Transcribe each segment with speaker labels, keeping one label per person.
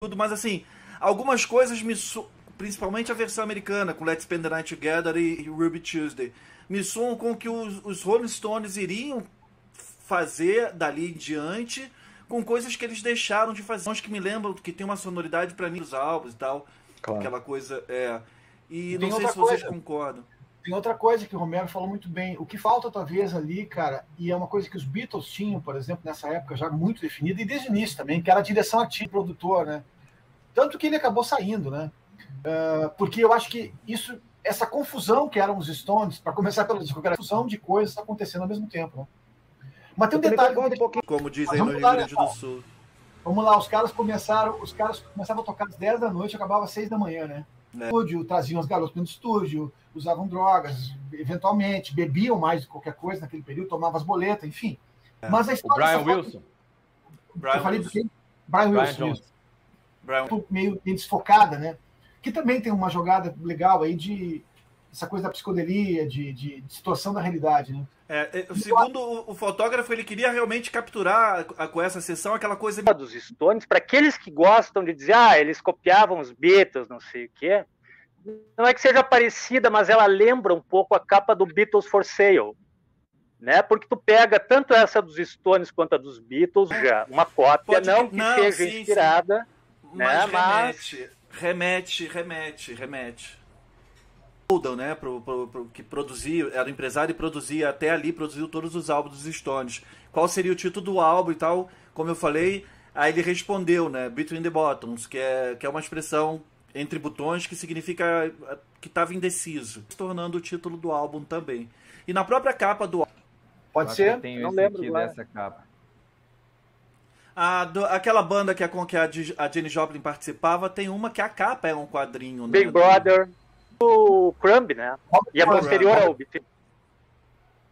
Speaker 1: tudo, mas assim, algumas coisas principalmente a versão americana, com Let's Spend the Night Together e Ruby Tuesday, me soam com que os Rolling Stones iriam fazer dali em diante, com coisas que eles deixaram de fazer, que me lembram que tem uma sonoridade para mim dos álbuns e tal, claro. Aquela coisa e não sei se vocês concordam.
Speaker 2: Tem outra coisa que o Romero falou muito bem. O que falta, talvez, ali, cara, e é uma coisa que os Beatles tinham, por exemplo, nessa época, já muito definida, e desde o início também, que era a direção artística, produtor, né? Tanto que ele acabou saindo, né? Porque eu acho que essa confusão que eram os Stones, para começar pela confusão de coisas acontecendo ao mesmo tempo, né? Mas tem um detalhe...
Speaker 1: Como dizem no Rio Grande do Sul.
Speaker 2: Vamos lá, os caras começavam a tocar às 10 da noite e acabava às 6 da manhã, né? Estúdio, traziam as garotas no estúdio, usavam drogas, eventualmente, bebiam mais de qualquer coisa naquele período, tomavam as boletas, enfim. Mas a história...
Speaker 3: O Brian Wilson.
Speaker 2: Brian Wilson. Meio desfocada, né? Que também tem uma jogada legal aí de essa coisa da psicodelia, de distorção da realidade, né?
Speaker 1: Segundo o fotógrafo, ele queria realmente capturar com essa sessão aquela coisa
Speaker 4: dos Stones, para aqueles que gostam de dizer, eles copiavam os Beatles, não sei o quê. Não é que seja parecida, mas ela lembra um pouco a capa do Beatles for Sale, né? Porque tu pega tanto essa dos Stones quanto a dos Beatles, já uma cópia, não seja inspirada,
Speaker 1: sim. Mas remete. Né, que produzia, era empresário e produzia, até ali produziu todos os álbuns dos Stones. Qual seria o título do álbum e tal? Como eu falei, aí ele respondeu, né, Between the Buttons, que é uma expressão entre botões que significa que estava indeciso, se tornando o título do álbum também. E na própria capa do álbum...
Speaker 2: Pode ser?
Speaker 3: Não lembro dessa capa.
Speaker 1: Aquela banda que a Janis Joplin participava, tem uma que a capa é um quadrinho.
Speaker 4: Big Brother... O Crumb, né? E é posterior ao Beatles.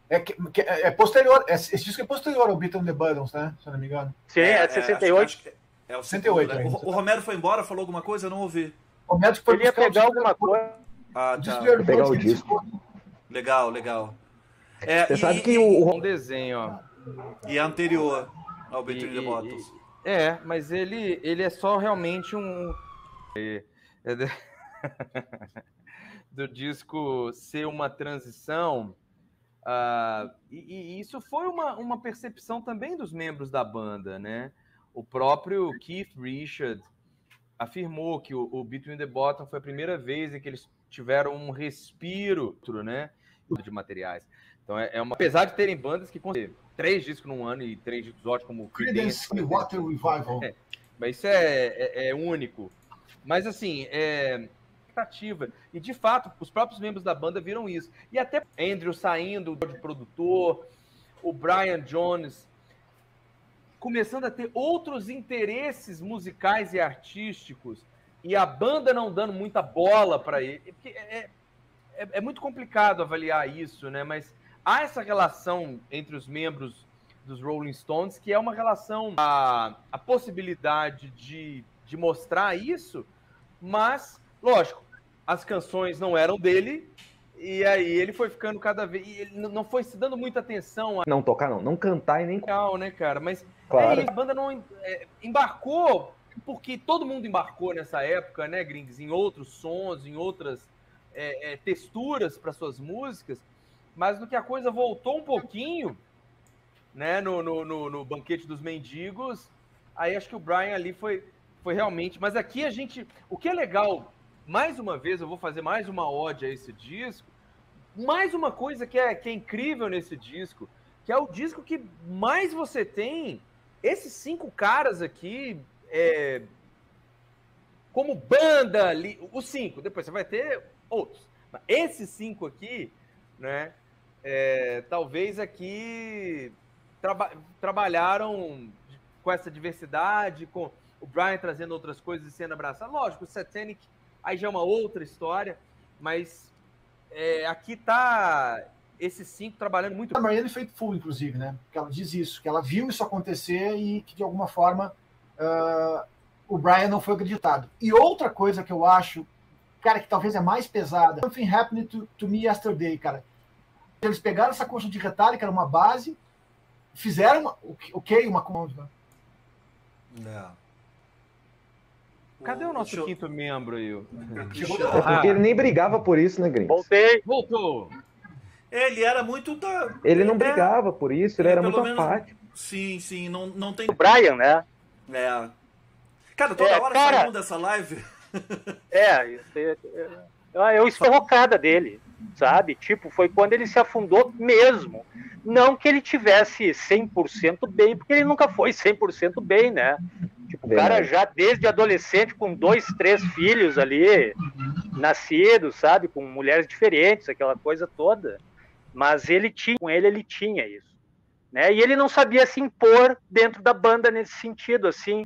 Speaker 2: É posterior. Esse disco é posterior ao Beatles and the Buttons, né? Se eu não me engano.
Speaker 4: Sim, é de 68.
Speaker 1: Acho que é o 68. Né? O Romero foi embora, falou alguma coisa? Eu não ouvi.
Speaker 2: O Romero foi
Speaker 4: ele ia pegar alguma coisa.
Speaker 1: Tá.
Speaker 5: Pegar o disco.
Speaker 1: Legal.
Speaker 5: Você sabe que o
Speaker 3: desenho, ó.
Speaker 1: E é anterior ao Between the Buttons.
Speaker 3: Mas ele é só realmente um... do disco ser uma transição, e isso foi uma percepção também dos membros da banda, né? O próprio Keith Richards afirmou que o Between the Buttons foi a primeira vez em que eles tiveram um respiro, né, de materiais. Então apesar de terem bandas que conseguem 3 discos num ano e 3 discos ótimos, como
Speaker 2: Creedence Clearwater Revival.
Speaker 3: Mas isso é único. Mas assim, expectativa. E, de fato, os próprios membros da banda viram isso. E até Andrew saindo de produtor, o Brian Jones começando a ter outros interesses musicais e artísticos, e a banda não dando muita bola para ele. Porque é muito complicado avaliar isso, né? Mas há essa relação entre os membros dos Rolling Stones, que é uma relação, a possibilidade de mostrar isso, mas, lógico, as canções não eram dele, e aí ele foi ficando cada vez... E ele não foi se dando muita atenção...
Speaker 5: Não tocar, não cantar e nem...
Speaker 3: Legal, né, cara? Mas
Speaker 5: claro.
Speaker 3: A banda não embarcou, porque todo mundo embarcou nessa época, né, Gringos? Em outros sons, em outras texturas para suas músicas, mas no que a coisa voltou um pouquinho, né, no Banquete dos Mendigos, aí acho que o Brian ali foi realmente... Mas aqui a gente... O que é legal... Mais uma vez, eu vou fazer mais uma ode a esse disco. Mais uma coisa que é incrível nesse disco, que é o disco que mais você tem esses 5 caras aqui como banda ali. Os 5, depois você vai ter outros. Mas esses 5 aqui, né? Talvez aqui trabalharam com essa diversidade, com o Brian trazendo outras coisas e sendo abraçado. Lógico, o Satanic aí já é uma outra história, mas aqui tá esses 5 trabalhando muito.
Speaker 2: A Marianne Faithfull, inclusive, né? Que ela diz isso, que ela viu isso acontecer e que, de alguma forma, o Brian não foi acreditado. E outra coisa que eu acho, cara, que talvez é mais pesada, Something Happened to Me Yesterday, cara. Eles pegaram essa coxa de retalho, que era uma base, fizeram uma conta.
Speaker 3: Cadê o nosso quinto membro aí?
Speaker 5: É porque ele nem brigava por isso, né, Grinks?
Speaker 4: Voltei.
Speaker 3: Voltou!
Speaker 1: Ele era muito da...
Speaker 5: Ele não brigava por isso, ele era
Speaker 1: pelo
Speaker 5: muito
Speaker 1: menos-
Speaker 5: apático.
Speaker 1: Sim, não tem...
Speaker 4: O Brian, né?
Speaker 1: É. Cara, toda hora
Speaker 4: cara-
Speaker 1: sai um dessa live.
Speaker 4: Eu estou invocada dele, sabe? Tipo, foi quando ele se afundou mesmo. Não que ele tivesse 100% bem, porque ele nunca foi 100% bem, né? Tipo, o cara já desde adolescente, com 2, 3 filhos ali, nascidos, sabe? Com mulheres diferentes, aquela coisa toda. Mas ele tinha, com ele tinha isso. Né? E ele não sabia se impor dentro da banda nesse sentido, assim.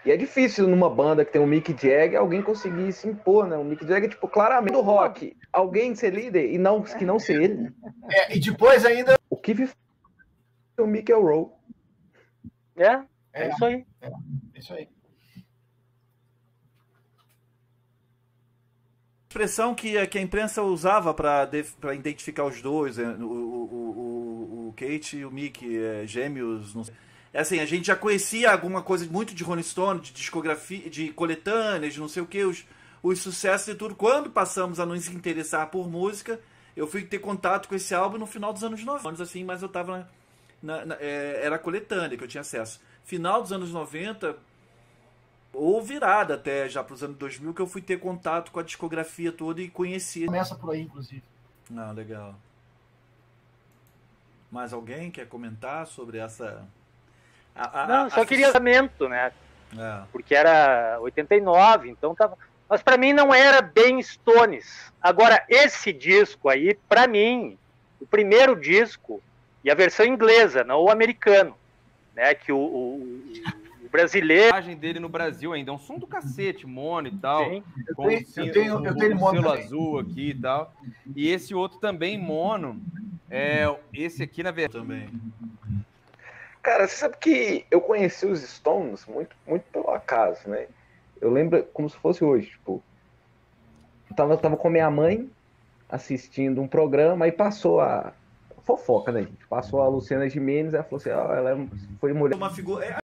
Speaker 5: E é difícil numa banda que tem o Mick Jagger alguém conseguir se impor, né? O Mick Jagger, tipo, claramente do rock. Alguém ser líder e não, que não ser ele.
Speaker 2: E depois ainda.
Speaker 5: O que o Mick é o Rowe.
Speaker 4: É isso aí.
Speaker 2: Isso aí.
Speaker 1: Expressão que a imprensa usava para identificar os dois, o Kate e o Mick, gêmeos, não sei. É assim, a gente já conhecia alguma coisa muito de Rolling Stone, de discografia, de coletâneas, não sei o que, os sucessos e tudo. Quando passamos a nos interessar por música, eu fui ter contato com esse álbum no final dos anos 90, assim, mas eu tava era a coletânea que eu tinha acesso. Final dos anos 90, ou virada até já para os anos 2000, que eu fui ter contato com a discografia toda e conhecia.
Speaker 2: Começa por aí, inclusive.
Speaker 1: Ah, legal. Mais alguém quer comentar sobre essa...
Speaker 4: Não, só queria lançamento, né?
Speaker 1: É.
Speaker 4: Porque era 89, então tava... Mas pra mim não era bem Stones. Agora, esse disco aí, pra mim, o primeiro disco, e a versão inglesa, não o americano, né? Que o brasileiro...
Speaker 3: A imagem dele no Brasil ainda é um som do cacete, mono e tal.
Speaker 4: Sim.
Speaker 2: Eu tenho mono
Speaker 3: selo
Speaker 2: também.
Speaker 3: azul aqui e tal. E esse outro também mono, esse aqui na verdade
Speaker 1: Também.
Speaker 5: Cara, você sabe que eu conheci os Stones muito, muito pelo acaso, né? Eu lembro como se fosse hoje, tipo... Eu tava com minha mãe assistindo um programa e passou a... Fofoca, né, gente? Passou a Luciana Gimenez e ela falou assim, ela foi mulher...
Speaker 1: Uma figura...